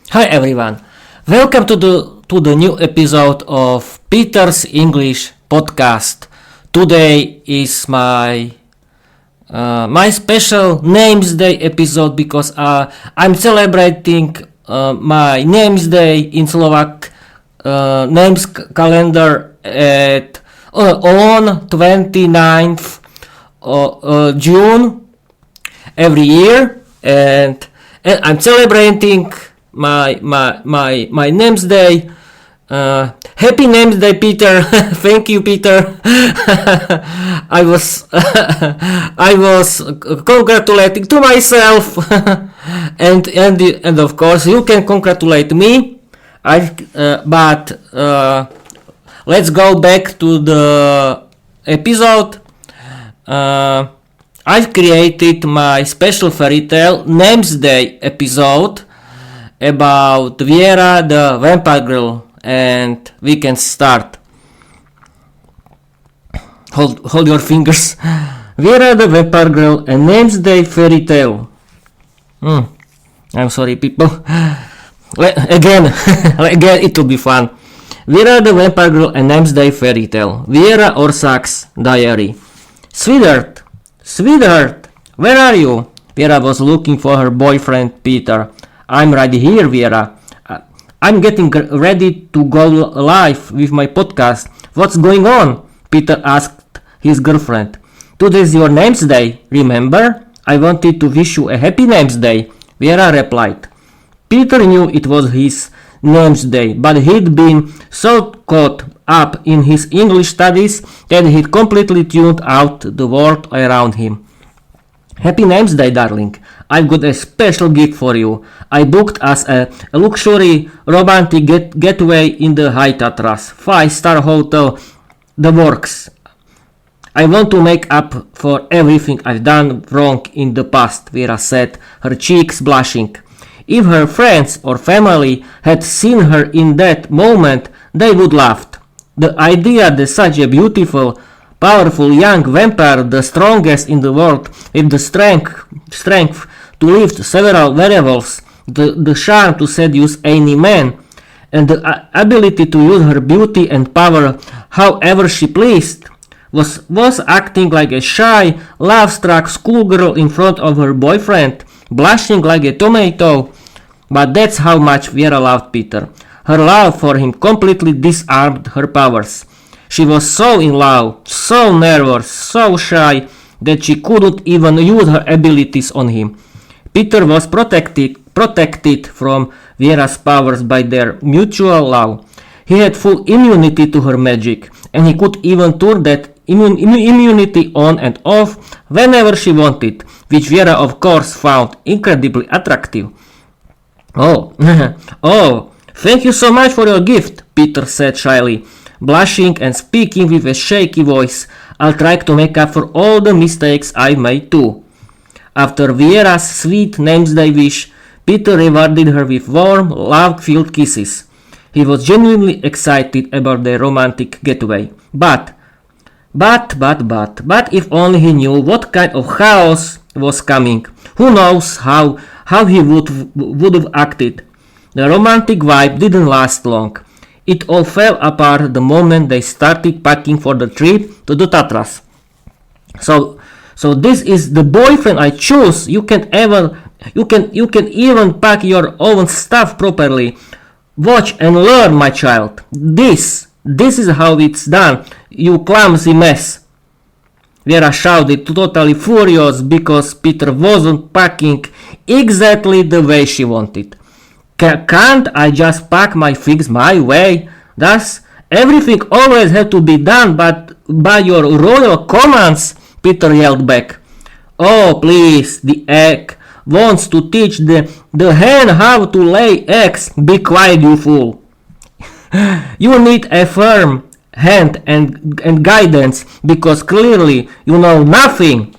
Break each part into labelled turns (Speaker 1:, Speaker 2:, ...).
Speaker 1: Hi everyone, welcome to the new episode of Peter's English podcast. Today is my special Names Day episode because I'm celebrating my Names Day in Slovak names calendar at on 29th June every year, and I'm celebrating my name's day. Happy name's day, Peter. Thank you, Peter. I was I was congratulating to myself, and of course you can congratulate me. But let's go back to the episode. I've created my special fairy tale Names Day episode about Viera the vampire girl, and we can start. Hold your fingers. Viera the vampire girl, a Names Day fairy tale. I'm sorry, people. Again, it will be fun. Viera the vampire girl, a Names Day fairy tale. Viera Orsak's diary. Sweetheart, where are you? Viera was looking for her boyfriend Peter. I'm right here, Viera. I'm getting ready to go live with my podcast. What's going on? Peter asked his girlfriend. Today's your name's day, remember? I wanted to wish you a happy name's day, Viera replied. Peter knew it was his name's day, but he'd been so caught up in his English studies that he'd completely tuned out the world around him. Happy name's day, darling. I've got a special gift for you. I booked us a luxury romantic getaway in the High Tatras, 5-star hotel, the works. I want to make up for everything I've done wrong in the past, Viera said, her cheeks blushing. If her friends or family had seen her in that moment, they would laugh. The idea that such a beautiful, powerful young vampire, the strongest in the world, with the strength to lift several werewolves, the charm to seduce any man, and the ability to use her beauty and power however she pleased, was acting like a shy, love-struck schoolgirl in front of her boyfriend, blushing like a tomato. But that's how much Viera loved Peter. Her love for him completely disarmed her powers. She was so in love, so nervous, so shy, that she couldn't even use her abilities on him. Peter was protected from Viera's powers by their mutual love. He had full immunity to her magic, and he could even turn that immunity on and off whenever she wanted, which Viera of course found incredibly attractive. Oh, thank you so much for your gift, Peter said shyly, blushing and speaking with a shaky voice. I'll try to make up for all the mistakes I made too. After Viera's sweet name's day wish, Peter rewarded her with warm, love-filled kisses. He was genuinely excited about their romantic getaway. But if only he knew what kind of chaos was coming. Who knows how he would have acted. The romantic vibe didn't last long. It all fell apart the moment they started packing for the trip to the Tatras. So this is the boyfriend I choose. You can even pack your own stuff properly. Watch and learn, my child. This is how it's done, you clumsy mess. Viera shouted, totally furious because Peter wasn't packing exactly the way she wanted. Can't I just pack my things my way? Does everything always have to be done but by your royal commands? Peter yelled back. Oh, please, the egg wants to teach the hen how to lay eggs. Be quiet, you fool. You need a firm hand and guidance because clearly you know nothing.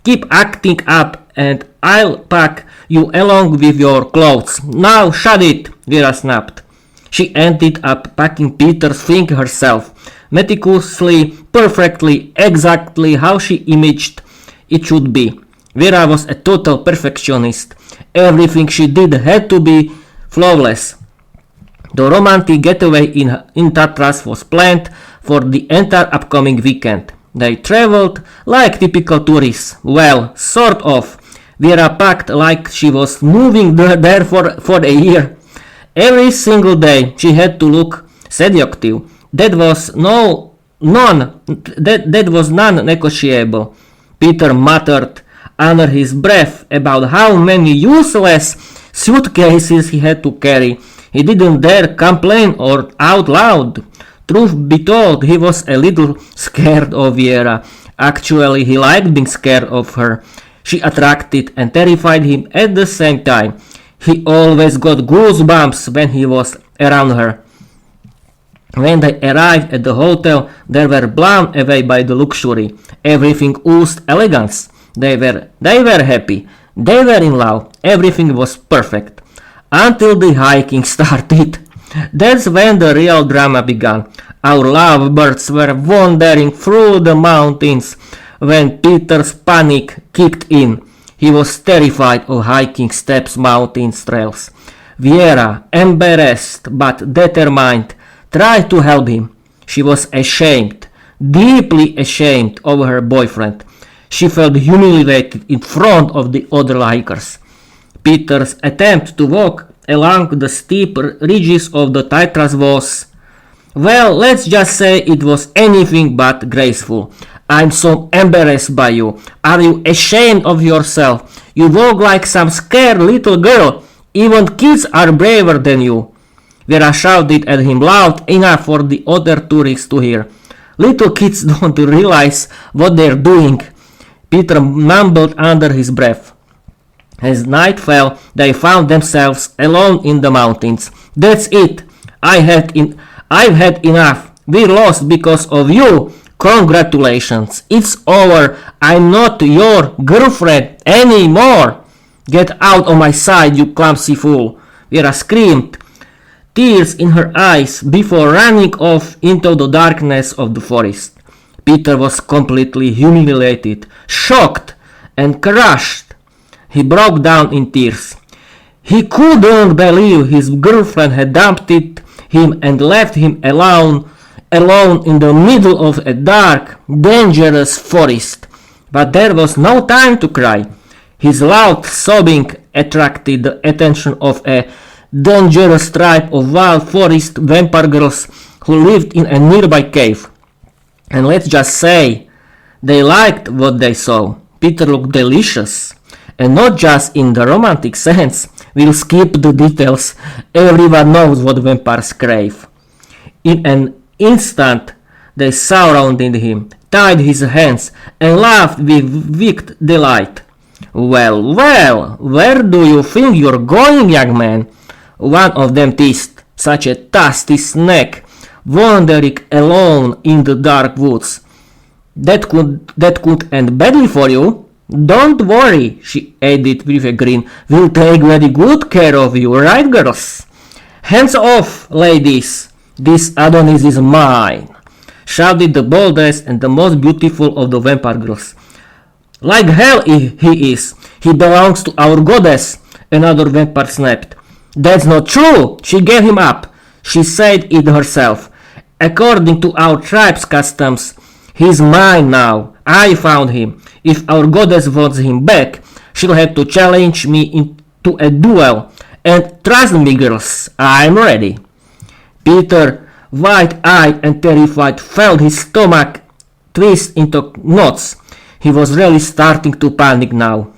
Speaker 1: Keep acting up and I'll pack you along with your clothes. Now shut it, Viera snapped. She ended up packing Peter's thing herself, meticulously, perfectly, exactly how she imagined it should be. Viera was a total perfectionist. Everything she did had to be flawless. The romantic getaway in Tatras was planned for the entire upcoming weekend. They traveled like typical tourists. Well, sort of. Viera packed like she was moving there for a year. Every single day she had to look seductive. That was non-negotiable. Peter muttered under his breath about how many useless suitcases he had to carry. He didn't dare complain or out loud. Truth be told, he was a little scared of Viera. Actually, he liked being scared of her. She attracted and terrified him at the same time. He always got goosebumps when he was around her. When they arrived at the hotel, they were blown away by the luxury. Everything oozed elegance. They were happy. They were in love. Everything was perfect. Until the hiking started. That's when the real drama began. Our lovebirds were wandering through the mountains when Peter's panic kicked in. He was terrified of hiking steep mountain trails. Viera, embarrassed but determined, tried to help him. She was ashamed, deeply ashamed of her boyfriend. She felt humiliated in front of the other hikers. Peter's attempt to walk along the steep ridges of the Tatras was, well, let's just say it was anything but graceful. I'm so embarrassed by you. Are you ashamed of yourself? You walk like some scared little girl. Even kids are braver than you. Viera shouted at him loud enough for the other tourists to hear. Little kids don't realize what they're doing. Peter mumbled under his breath. As night fell, they found themselves alone in the mountains. That's it. I've had enough. We lost because of you. Congratulations. It's over. I'm not your girlfriend anymore. Get out of my sight, you clumsy fool. Viera screamed, tears in her eyes, before running off into the darkness of the forest. Peter was completely humiliated, shocked, and crushed. He broke down in tears. He couldn't believe his girlfriend had dumped him and left him alone in the middle of a dark, dangerous forest. But there was no time to cry. His loud sobbing attracted the attention of a dangerous tribe of wild forest vampire girls who lived in a nearby cave. And let's just say, they liked what they saw. Peter looked delicious. And not just in the romantic sense. We'll skip the details. Everyone knows what vampires crave. In an instant, they surrounded him, tied his hands, and laughed with wicked delight. Well, where do you think you're going, young man? One of them teased. Such a tasty snack, wandering alone in the dark woods. That could end badly for you. Don't worry, she added with a grin. We'll take very good care of you, right, girls? Hands off, ladies. This Adonis is mine, shouted the boldest and the most beautiful of the vampire girls. Like hell he is. He belongs to our goddess, another vampire snapped. That's not true. She gave him up. She said it herself. According to our tribe's customs, he's mine now. I found him. If our goddess wants him back, she'll have to challenge me into a duel. And trust me, girls, I'm ready. Peter, wide-eyed and terrified, felt his stomach twist into knots. He was really starting to panic now.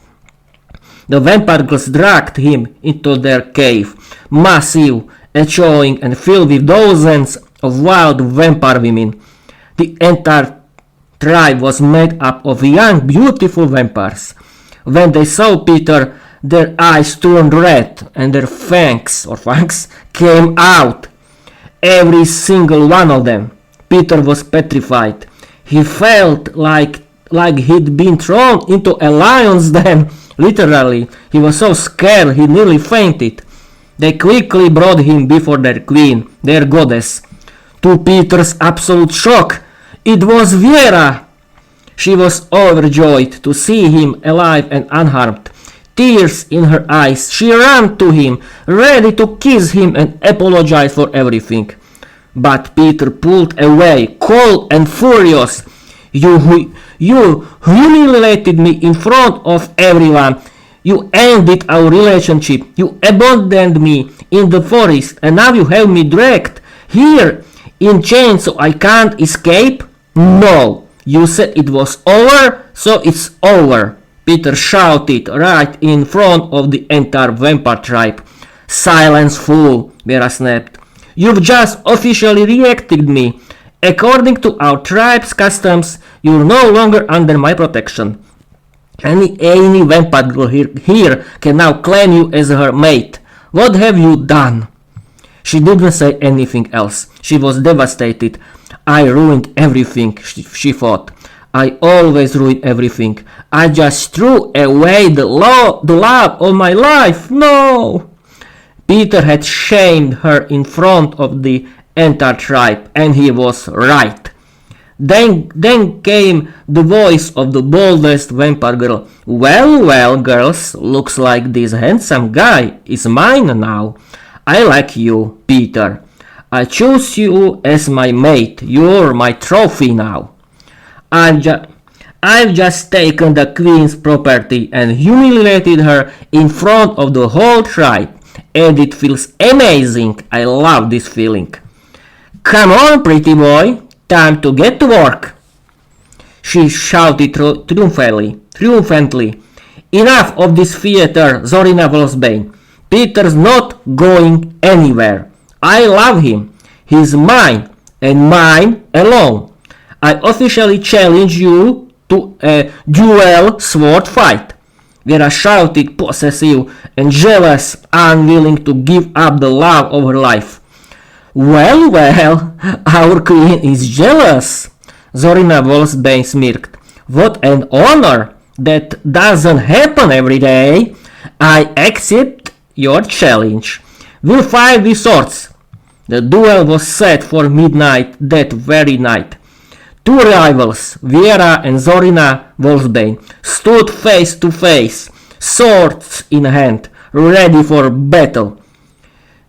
Speaker 1: The vampire girls dragged him into their cave, massive, echoing and filled with dozens of wild vampire women. The entire tribe was made up of young, beautiful vampires. When they saw Peter, their eyes turned red and their fangs came out. Every single one of them. Peter was petrified. He felt like he'd been thrown into a lion's den. Literally, he was so scared he nearly fainted. They quickly brought him before their queen, their goddess. To Peter's absolute shock, it was Viera. She was overjoyed to see him alive and unharmed. Tears in her eyes, she ran to him, ready to kiss him and apologize for everything. But Peter pulled away, cold and furious. You humiliated me in front of everyone. You ended our relationship. You abandoned me in the forest, and now you have me dragged here in chains so I can't escape? No, you said it was over, so it's over. Peter shouted right in front of the entire vampire tribe. Silence, fool, Viera snapped. You've just officially rejected me. According to our tribe's customs, you're no longer under my protection. Any vampire girl here can now claim you as her mate. What have you done? She didn't say anything else. She was devastated. I ruined everything, she thought. I always ruin everything. I just threw away the love of my life. No! Peter had shamed her in front of the entire tribe, and he was right. Then came the voice of the boldest vampire girl. Well, girls, looks like this handsome guy is mine now. I like you, Peter. I choose you as my mate. You're my trophy now. I've just taken the queen's property and humiliated her in front of the whole tribe. And it feels amazing. I love this feeling. Come on, pretty boy. Time to get to work. She shouted triumphantly. Enough of this theater, Zorina Wolfsbane. Peter's not going anywhere. I love him. He's mine, and mine alone. I officially challenge you to a duel sword fight. Viera shouted, possessive and jealous, unwilling to give up the love of her life. Well, our queen is jealous. Zorina Wolfsbane smirked. What an honor! That doesn't happen every day. I accept your challenge. We'll fight with swords. The duel was set for midnight that very night. Two rivals, Viera and Zorina Wolfsbane, stood face to face, swords in hand, ready for battle.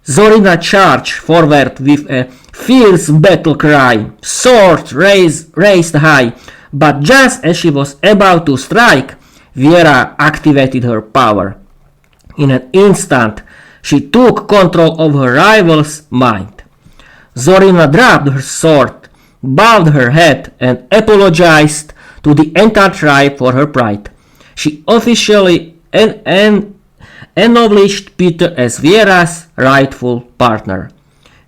Speaker 1: Zorina charged forward with a fierce battle cry, sword raised high, but just as she was about to strike, Viera activated her power. In an instant, she took control of her rival's mind. Zorina dropped her sword, bowed her head, and apologized to the entire tribe for her pride. She officially acknowledged Peter as Viera's rightful partner.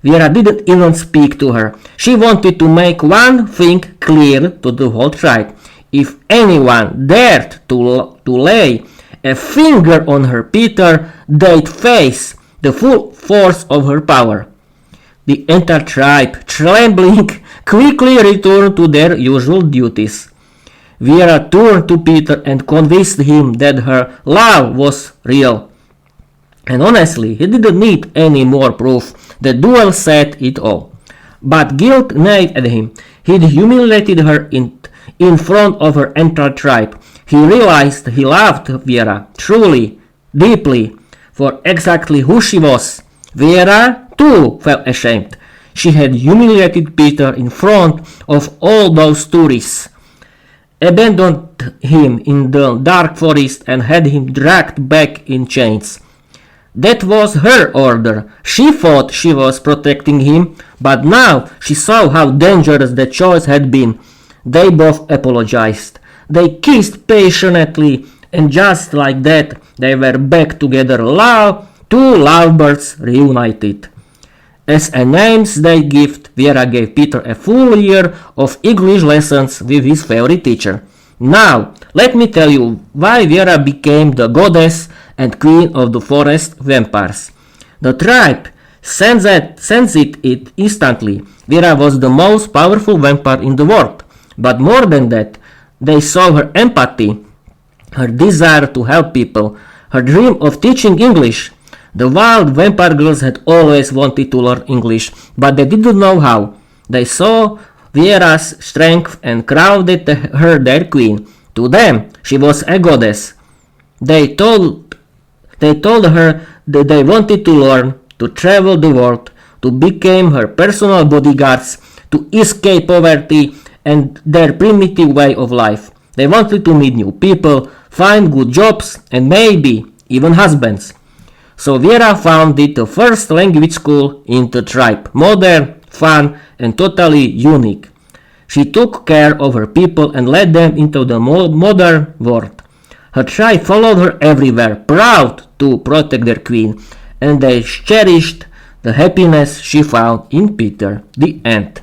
Speaker 1: Viera didn't even speak to her. She wanted to make one thing clear to the whole tribe. If anyone dared to lay a finger on her Peter, they'd face the full force of her power. The entire tribe, trembling, quickly returned to their usual duties. Viera turned to Peter and convinced him that her love was real. And honestly, he didn't need any more proof. The duel said it all. But guilt gnawed at him. He'd humiliated her in front of her entire tribe. He realized he loved Viera, truly, deeply, for exactly who she was. Viera, too, felt ashamed. She had humiliated Peter in front of all those tourists, abandoned him in the dark forest and had him dragged back in chains. That was her order. She thought she was protecting him, but now she saw how dangerous the choice had been. They both apologized. They kissed passionately, and just like that, they were back together, two lovebirds reunited. As a name's day gift, Viera gave Peter a full year of English lessons with his favorite teacher. Now, let me tell you why Viera became the goddess and queen of the forest vampires. The tribe sensed it instantly. Viera was the most powerful vampire in the world. But more than that, they saw her empathy, her desire to help people, her dream of teaching English. The wild vampire girls had always wanted to learn English, but they didn't know how. They saw Viera's strength and crowned her their queen. To them, she was a goddess. They told her that they wanted to learn, to travel the world, to become her personal bodyguards, to escape poverty and their primitive way of life. They wanted to meet new people, find good jobs, and maybe even husbands. So Viera founded the first language school in the tribe, modern, fun, and totally unique. She took care of her people and led them into the modern world. Her tribe followed her everywhere, proud to protect their queen, and they cherished the happiness she found in Peter. The end.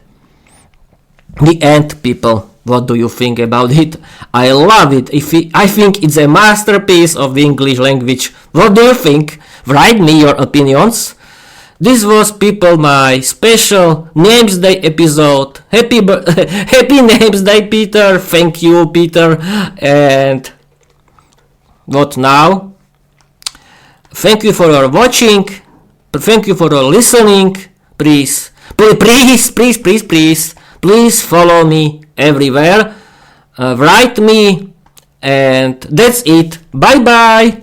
Speaker 1: The end, people. What do you think about it? I love it. I think it's a masterpiece of the English language. What do you think? Write me your opinions. This was, people, my special Names Day episode. Happy Names Day, Peter. Thank you, Peter. And what now? Thank you for your watching. Thank you for your listening. Please follow me everywhere. Write me. And that's it. Bye bye.